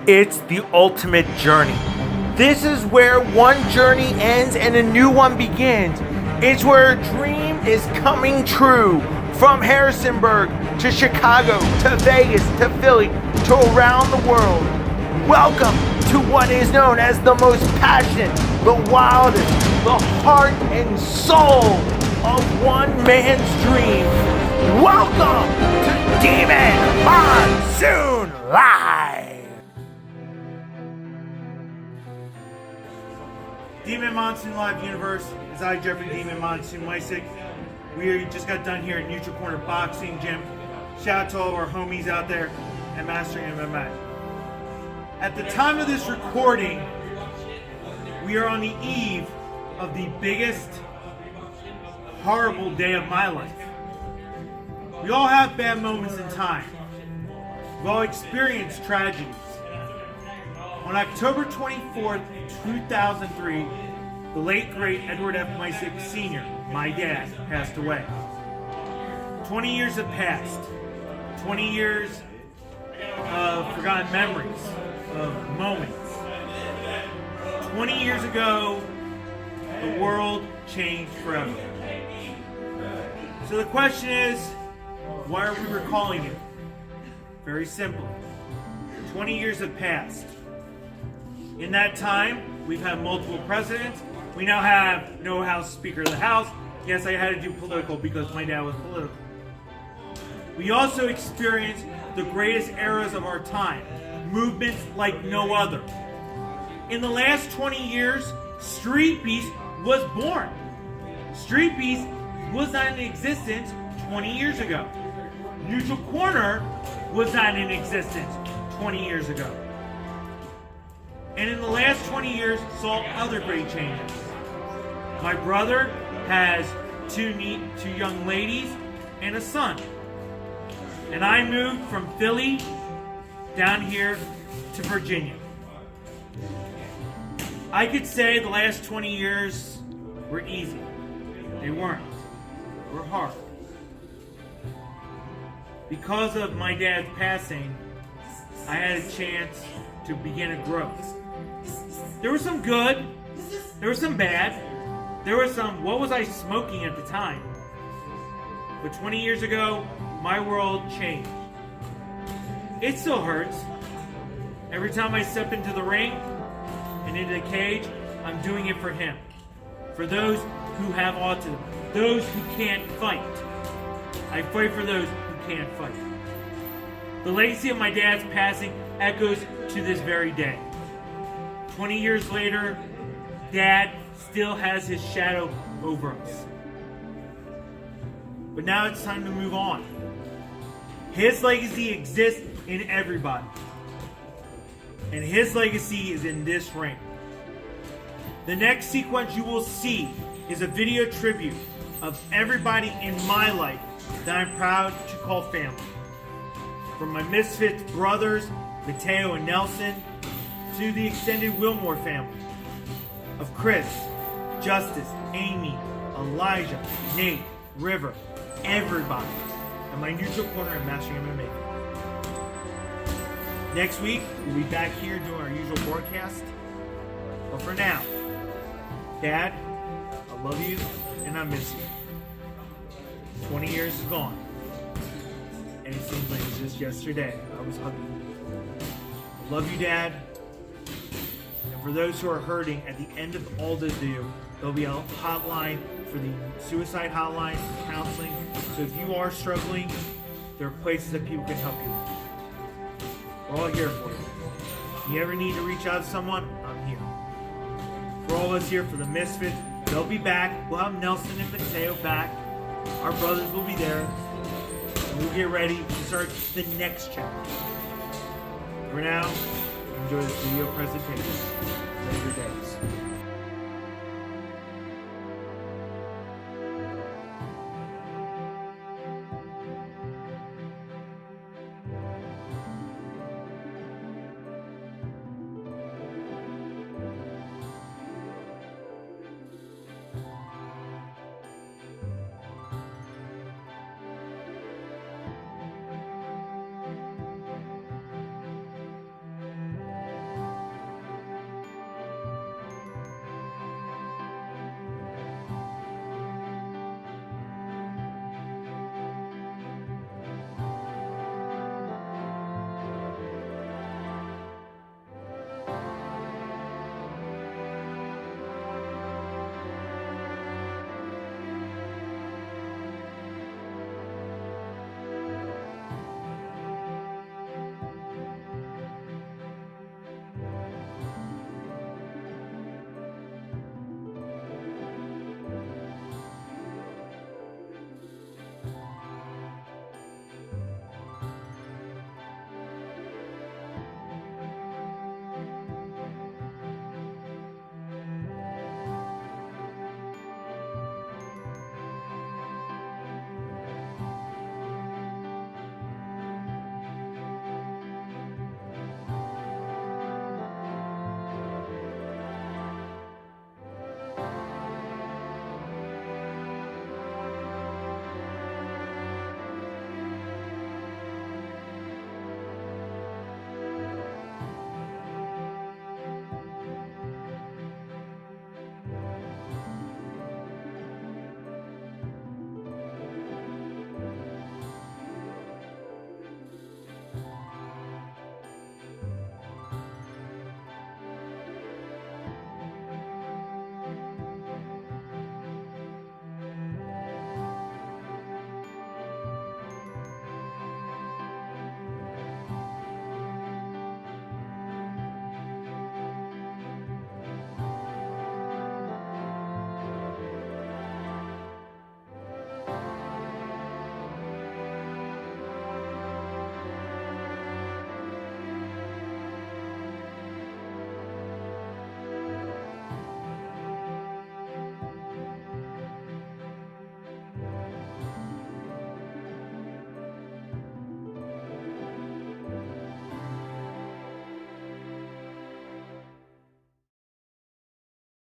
It's the ultimate journey. This is where one journey ends and a new one begins. It's where a dream is coming true. From Harrisonburg to Chicago to Vegas to Philly to around the world. Welcome to what is known as the most passionate, the wildest, the heart and soul of one man's dream. Welcome to Demon Monsoon Live! Demon Monsoon Live Universe is I, Jeffrey Demon Monsoon Mysick. We just got done here at Neutral Corner Boxing Gym. Shout out to all of our homies out there at Mastering MMA. At the time of this recording, we are on the eve of the biggest, horrible day of my life. We all have bad moments in time. We've all experienced tragedies. On October 24th, 2003, the late great Edward F. Mysick Sr., my dad, passed away. 20 years have passed. 20 years of forgotten memories, of moments. 20 years ago, the world changed forever. So the question is, why are we recalling it? Very simple. 20 years have passed. In that time, we've had multiple presidents. We now have no House Speaker of the House. Yes, I had to do political because my dad was political. We also experienced the greatest eras of our time. Movements like no other. In the last 20 years, Street Beast was born. Street Beast was not in existence 20 years ago. Neutral Corner was not in existence 20 years ago. And in the last 20 years, saw other great changes. My brother has two young ladies and a son. And I moved from Philly down here to Virginia. I could say the last 20 years were easy. They weren't. They were hard. Because of my dad's passing, I had a chance to begin a growth. There was some good, there was some bad, there was some, what was I smoking at the time? But 20 years ago, my world changed. It still hurts. Every time I step into the ring and into the cage, I'm doing it for him. For those who have autism, those who can't fight. I fight for those who can't fight. The legacy of my dad's passing echoes to this very day. 20 years later, Dad still has his shadow over us. But now it's time to move on. His legacy exists in everybody. And his legacy is in this ring. The next sequence you will see is a video tribute of everybody in my life that I'm proud to call family. From my misfit brothers, Mateo and Nelson, to the extended Wilmore family of Chris, Justice, Amy, Elijah, Nate, River, everybody, and my Neutral Corner and Mastering MMA. Next week, we'll be back here doing our usual broadcast. But for now, Dad, I love you and I miss you. 20 years is gone. And it seems like it was just yesterday I was hugging you. I love you, Dad. And for those who are hurting, at the end of all this video, there'll be a hotline for the suicide hotline, counseling. So if you are struggling, there are places that people can help you. We're all here for you. If you ever need to reach out to someone, I'm here. For all of us here for the Misfits, they'll be back. We'll have Nelson and Mateo back. Our brothers will be there. And we'll get ready to start the next chapter. For now, enjoy this video presentation. Later days.